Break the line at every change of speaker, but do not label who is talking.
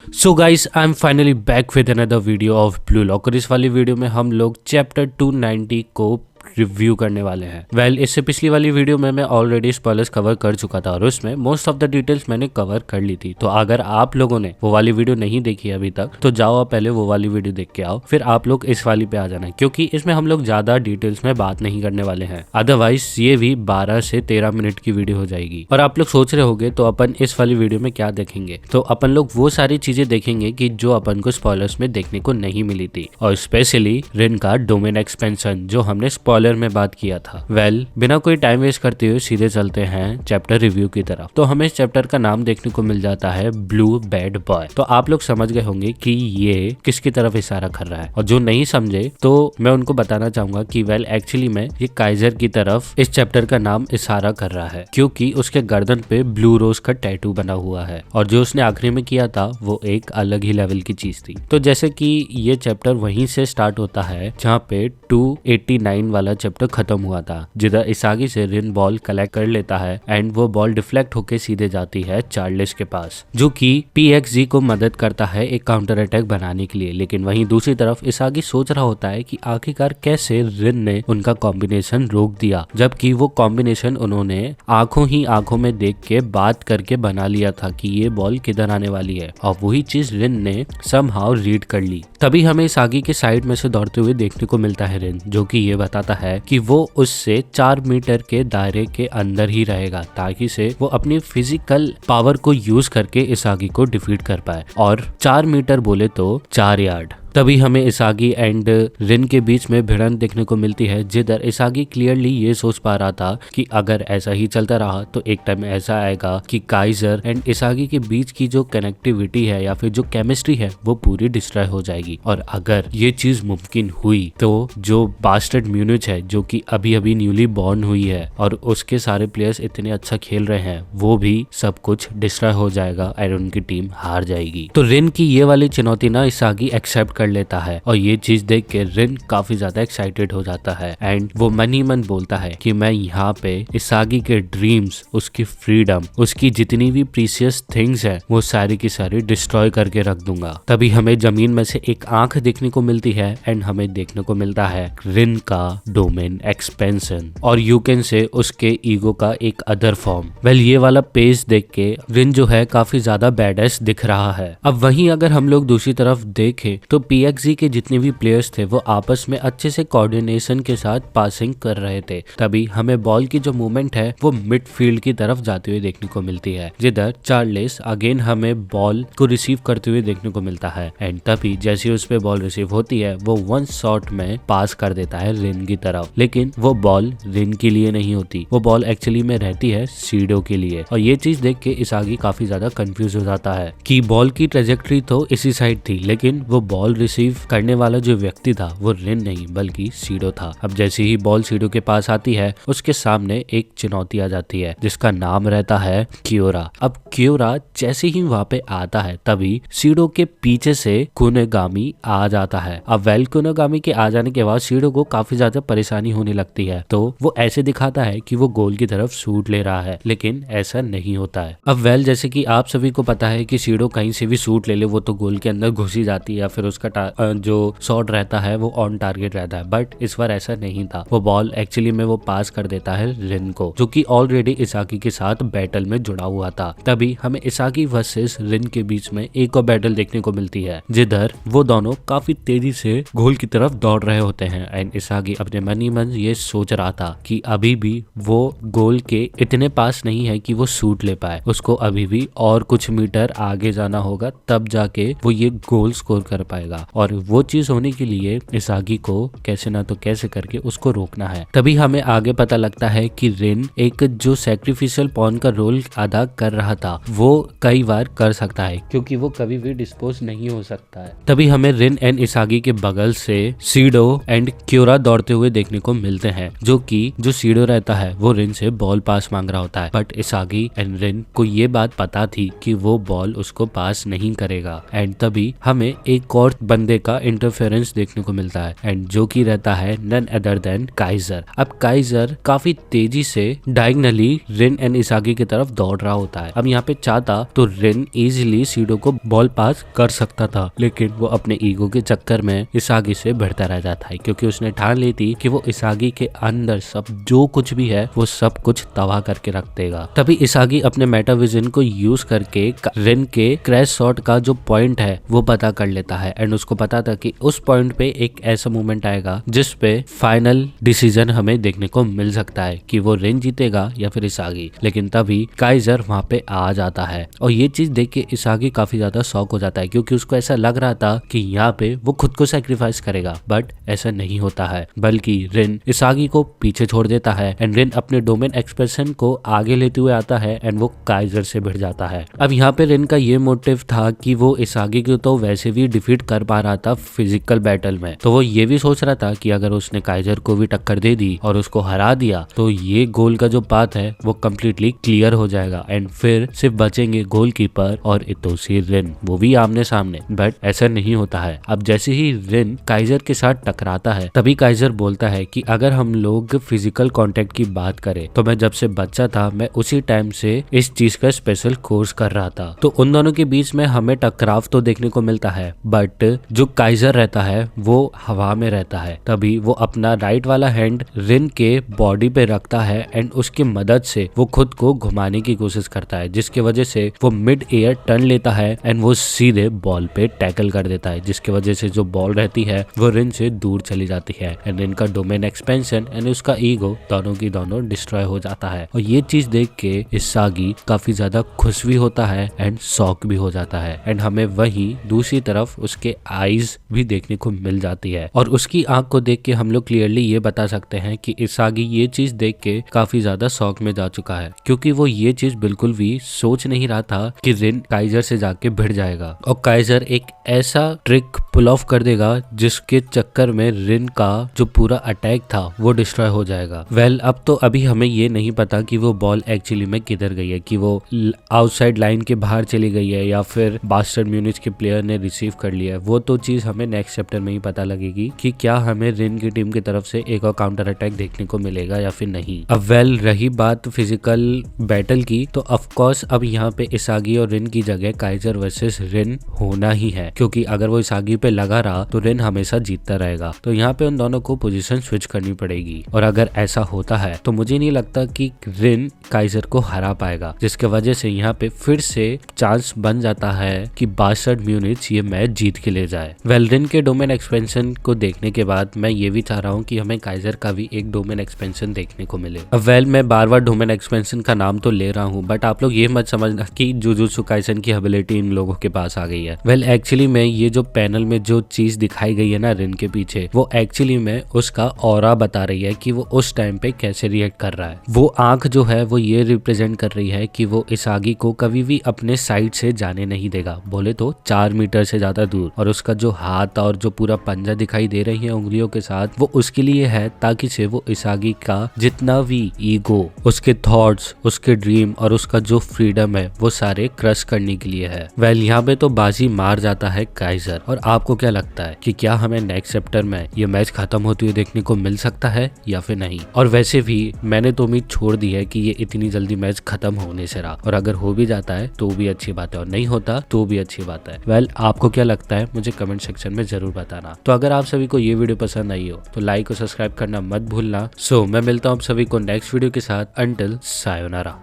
So guys I am finally back with another video of blue lock और इस वाली video में हम लोग चैप्टर 290 को रिव्यू करने वाले हैं। इससे पिछली वाली वीडियो में मैं ऑलरेडी स्पॉयलर्स कवर कर चुका था और उसमें मोस्ट ऑफ द डिटेल्स मैंने कवर कर ली थी। तो अगर आप लोगों ने वो वाली वीडियो नहीं देखी अभी तक तो जाओ आप पहले वो वाली वीडियो देख के आओ, फिर आप लोग इस वाली पे आ जाना, क्योंकि इसमें हम लोग ज्यादा डिटेल्स में बात नहीं करने वाले हैं। अदरवाइज ये भी 12 से 13 मिनट की वीडियो हो जाएगी। और आप लोग सोच रहे होंगे तो अपन इस वाली वीडियो में क्या देखेंगे, तो अपन लोग वो सारी चीजें देखेंगे कि जो अपन को स्पॉयलर्स में देखने को नहीं मिली थी, और स्पेशली रिन का डोमेन एक्सपेंशन जो हमने स्पॉयलर में बात किया था। बिना कोई टाइम वेस्ट करते हुए सीधे चलते हैं चैप्टर रिव्यू की तरफ। तो हमें इस चैप्टर का नाम देखने को मिल जाता है ब्लू बैड बॉय। तो आप लोग समझ गए होंगे कि ये किसकी तरफ इशारा कर रहा है, और जो नहीं समझे तो मैं उनको बताना चाहूंगा कि एक्चुअली में ये काइजर की तरफ इस चैप्टर का नाम इशारा कर रहा है, क्योंकि उसके गर्दन पे ब्लू रोज का टैटू बना हुआ है और जो उसने आखिरी में किया था वो एक अलग ही लेवल की चीज थी। तो जैसे कि ये चैप्टर वहीं से स्टार्ट होता है जहाँ पे 289 वाला चैप्टर खत्म हुआ था, जिधर इसागी से रिन बॉल कलेक्ट कर लेता है एंड वो बॉल डिफ्लेक्ट होके सीधे जाती है चार्ल्स के पास, जो कि पीएक्सजी को मदद करता है एक काउंटर अटैक बनाने के लिए। लेकिन वहीं दूसरी तरफ इसागी सोच रहा होता है कि आखिरकार कैसे रिन ने उनका कॉम्बिनेशन रोक दिया, जबकि वो कॉम्बिनेशन उन्होंने आंखों ही आंखों में देख के बात करके बना लिया था कि ये बॉल किधर आने वाली है, और वही चीज रिन ने समहाउ रीड कर ली। तभी हमें इसागी के साइड में से दौड़ते हुए देखने को मिलता है रिन, जो कि ये बताता है कि वो उससे 4 मीटर के दायरे के अंदर ही रहेगा, ताकि से वो अपनी फिजिकल पावर को यूज करके इसागी को डिफीट कर पाए। और 4 मीटर बोले तो 4 यार्ड। तभी हमें इसागी एंड रिन के बीच में भिड़ंत देखने को मिलती है, जिधर इसागी क्लियरली ये सोच पा रहा था कि अगर ऐसा ही चलता रहा तो एक टाइम ऐसा आएगा कि काइजर एंड इसागी के बीच की जो कनेक्टिविटी है या फिर जो केमिस्ट्री है वो पूरी डिस्ट्रॉय हो जाएगी। और अगर ये चीज मुमकिन हुई तो जो बास्टर्ड म्यूनिच है, जो कि अभी अभी न्यूली बॉर्न हुई है और उसके सारे प्लेयर्स इतने अच्छा खेल रहे हैं, वो भी सब कुछ डिस्ट्रॉय हो जाएगा और उनकी टीम हार जाएगी। तो रिन की ये वाली चुनौती ना इसागी एक्सेप्ट कर लेता है, और ये चीज देख के रिन काफी ज्यादा एक्साइटेड हो जाता है एंड वो मन ही मन बोलता है कि मैं यहाँ पे इसागी के ड्रीम्स, उसकी फ्रीडम, उसकी जितनी भी प्रीशियस थिंग्स है वो सारी की सारी डिस्ट्रॉय करके रख दूंगा। तभी हमें जमीन में से एक आंख देखने को मिलती है एंड हमें देखने को मिलता है रिन का डोमेन एक्सपेंशन, और यू कैन से उसके ईगो का एक अदर फॉर्म। ये वाला पेज देख के रिन जो है काफी ज्यादा बैडएस दिख रहा है। अब वहीं अगर हम लोग दूसरी तरफ देखें तो पीएक्सजी के जितने भी प्लेयर्स थे वो आपस में अच्छे से कोऑर्डिनेशन के साथ पासिंग कर रहे थे। तभी हमें बॉल की जो मूवमेंट है वो मिडफील्ड की तरफ जाते हुए देखने को मिलती है, जिधर चार्ल्स अगेन हमें बॉल को रिसीव करते हुए देखने को मिलता है एंड तभी जैसे उस पे बॉल रिसीव होती है वो वन शॉट में पास कर देता है रिन की तरफ। लेकिन वो बॉल रिन के लिए नहीं होती, वो बॉल एक्चुअली में रहती है सीडो के लिए। और ये चीज देख के इसागी काफी ज्यादा कंफ्यूज हो जाता है कि बॉल की ट्रेजेक्टरी तो इसी साइड थी, लेकिन वो बॉल रिसीव करने वाला जो व्यक्ति था वो रिन नहीं बल्कि सीडो था। अब जैसे ही बॉल सीडो के पास आती है उसके सामने एक चुनौती आ जाती है जिसका नाम रहता है क्योरा। अब क्योरा जैसे ही वहां पे आता है तभी सीडो के पीछे से कुनेगामी आ जाता है। अब कुनेगामी के आ जाने के बाद सीडो को काफी ज्यादा परेशानी होने लगती है, तो वो ऐसे दिखाता है कि वो गोल की तरफ शूट ले रहा है, लेकिन ऐसा नहीं होता है। अब जैसे कि आप सभी को पता है कि सीडो कहीं से भी शूट ले ले वो तो गोल के अंदर घुसी जाती है या फिर उसका जो शॉट रहता है वो ऑन टारगेट रहता है, बट इस बार ऐसा नहीं था। वो बॉल एक्चुअली में वो पास कर देता है रिन को, जो कि ऑलरेडी इसागी के साथ बैटल में जुड़ा हुआ था। तभी हमें इसागी वर्सेस रिन के बीच में एक और बैटल देखने को मिलती है, जिधर वो दोनों काफी तेजी से गोल की तरफ दौड़ रहे होते हैं एंड इसागी अपने मन ही मन ये सोच रहा था कि अभी भी वो गोल के इतने पास नहीं है कि वो शूट ले पाए, उसको अभी भी और कुछ मीटर आगे जाना होगा तब जाके वो ये गोल स्कोर कर पाएगा। और वो चीज होने के लिए इसागी को कैसे ना तो कैसे करके उसको रोकना है। तभी हमें आगे पता लगता है कि रिन एक जो सैक्रिफिशियल पॉन का रोल अदा कर रहा था वो कई बार कर सकता है, क्योंकि वो कभी भी डिस्पोज नहीं हो सकता है। तभी हमें रिन एंड इसागी के बगल से सीडो एंड क्योरा दौड़ते हुए देखने को मिलते हैं, जो सीडो रहता है वो रिन से बॉल पास मांग रहा होता है, बट इसागी एंड रिन को ये बात पता थी कि वो बॉल उसको पास नहीं करेगा। एंड तभी हमें एक और बंदे का इंटरफेरेंस देखने को मिलता है एंड जो कि रहता है नन अदर देन काइजर। अब काइजर काफी तेजी से डायगनली रिन एंड इसागी की तरफ दौड़ रहा होता है। अब यहाँ पे चाहता तो रिन इजीली सीडो को बॉल पास कर सकता था, लेकिन वो अपने ईगो के चक्कर में इसागी से भिड़ता रह जाता है क्योंकि उसने ठान ली थी कि वो इसागी के अंदर सब जो कुछ भी है वो सब कुछ तबाह करके रख देगा। तभी इसागी अपने मेटाविजन को यूज करके रिन के क्रैश शॉट का जो पॉइंट है वो पता कर लेता है एंड उसको पता था कि उस पॉइंट पे एक ऐसा मोमेंट आएगा जिस पे फाइनल डिसीजन हमें देखने को मिल सकता है कि वो रिन जीतेगा या फिर इसागी। लेकिन तभी काइजर वहां पे आ जाता है और ये चीज देख के इसागी काफी ज्यादा शॉक हो जाता है क्योंकि उसको ऐसा लग रहा था कि यहाँ पे वो खुद को सैक्रिफाइस करेगा, बट ऐसा नहीं होता है, बल्कि रिन इसागी को पीछे छोड़ देता है एंड रिन अपने डोमेन एक्सप्रेशन को आगे लेते हुए आता है एंड वो काइजर से भिड़ जाता है। अब यहाँ पे रिन का ये मोटिव था कि वो इसागी को तो वैसे भी डिफीट कर पा रहा था फिजिकल बैटल में, तो वो ये भी सोच रहा था कि अगर उसने काइजर को भी टक्कर दे दी और उसको हरा दिया तो ये गोल का जो पाथ है वो कम्प्लीटली क्लियर हो जाएगा एंड फिर सिर्फ बचेंगे गोलकीपर और इतोशी रिन, वो भी आमने सामने। बट ऐसा नहीं होता है। अब जैसे ही रिन काइजर के साथ टकराता है तभी काइजर बोलता है कि अगर हम लोग फिजिकल कांटेक्ट की बात करें तो मैं जब से बच्चा था मैं उसी टाइम से इस चीज का स्पेशल कोर्स कर रहा था, तो उन दोनों के बीच में हमें टकराव तो देखने को मिलता है, बट जो काइजर रहता है वो हवा में रहता है। तभी वो अपना राइट वाला हैंड रिन के बॉडी पे रखता है एंड उसकी मदद से वो खुद को घुमाने की कोशिश करता है, जिसकी वजह से वो मिड एयर टर्न लेता है एंड वो सीधे बॉल पे टैकल कर देता है, जिसकी वजह से जो बॉल रहती है वो रिन से दूर चली जाती है एंड रिन का डोमेन एक्सपेंशन एंड उसका ईगो दोनों की दोनों डिस्ट्रॉय हो जाता है। और ये चीज देख के इसागी काफी ज्यादा खुश भी होता है एंड शॉक भी हो जाता है एंड हमें वहीं दूसरी तरफ उसके आईज भी देखने को मिल जाती है और उसकी आंख को देख के हम लोग क्लियरली ये बता सकते हैं कि इसागी ये चीज देख के काफी ज्यादा शॉक में जा चुका है, क्योंकि वो ये चीज बिल्कुल भी सोच नहीं रहा था कि रिन काइजर से जाके भिड़ जाएगा और काइजर एक ऐसा ट्रिक पुल ऑफ कर देगा जिसके चक्कर में रिन का जो पूरा अटैक था वो डिस्ट्रॉय हो जाएगा। अब तो अभी हमें ये नहीं पता कि वो बॉल एक्चुअली में किधर गई है, कि वो आउटसाइड लाइन के बाहर चली गई है या फिर बास्टर्ड म्यूनिच के प्लेयर ने रिसीव कर लिया है। वो तो चीज हमें नेक्स्ट चैप्टर में ही पता लगेगी कि क्या हमें रिन की टीम की तरफ से एक और काउंटर अटैक देखने को मिलेगा या फिर नहीं। अब रही बात फिजिकल बैटल की, तो ऑफकोर्स अब यहाँ पे इसागी और रिन की जगह काइजर वर्सेस रिन होना ही है, क्योंकि अगर वो इसागी पे लगा रहा तो रिन हमेशा जीतता रहेगा। तो यहाँ पे उन दोनों को पोजीशन स्विच करनी पड़ेगी और अगर ऐसा होता है तो मुझे नहीं लगता कि रिन काइजर को हरा पाएगा, जिसके वजह से यहाँ पे फिर से चांस बन जाता है कि बास्टर्ड म्यूनिच ये मैच जीत के ले जाए। रिन के डोमेन एक्सपेंशन को देखने के बाद मैं ये भी चाह रहा हूँ कि हमें काइजर का भी एक डोमेन एक्सपेंशन देखने को मिले। मैं बार बार डोमेन एक्सपेंशन का नाम तो ले रहा हूँ, बट आप लोग ये मत समझना कि जुजुत्सु काइसन की एबिलिटी इन लोगों के पास आ गई है। एक्चुअली में ये जो पैनल में जो चीज दिखाई गई है ना रिन के पीछे, वो एक्चुअली में उसका ऑरा बता रही है कि वो उस टाइम पे कैसे रिएक्ट कर रहा है। वो आंख जो है वो ये रिप्रेजेंट कर रही है कि वो इसागी को कभी भी अपने साइड से जाने नहीं देगा, बोले तो 4 मीटर से ज्यादा दूर। और उसका जो हाथ और जो पूरा पंजा दिखाई दे रही है उंगलियों के साथ, वो उसके लिए है ताकि से वो इसागी का जितना भी ईगो, उसके थॉट्स, उसके ड्रीम और उसका जो फ्रीडम है वो सारे क्रश करने के लिए है। यहाँ पे तो बाजी मार जाता है काइजर। और आपको क्या लगता है कि क्या हमें नेक्स्ट चैप्टर में ये मैच खत्म होते हुए देखने को मिल सकता है या फिर नहीं? और वैसे भी मैंने तो उम्मीद छोड़ दी है कि ये इतनी जल्दी मैच खत्म होने से रहा, और अगर हो भी जाता है तो भी अच्छी बात है और नहीं होता तो भी अच्छी बात है। आपको क्या लगता है मुझे कमेंट सेक्शन में जरूर बताना। तो अगर आप सभी को ये वीडियो पसंद आई हो तो लाइक और सब्सक्राइब करना मत भूलना। मैं मिलता हूँ आप सभी को नेक्स्ट वीडियो के साथ। Until sayonara.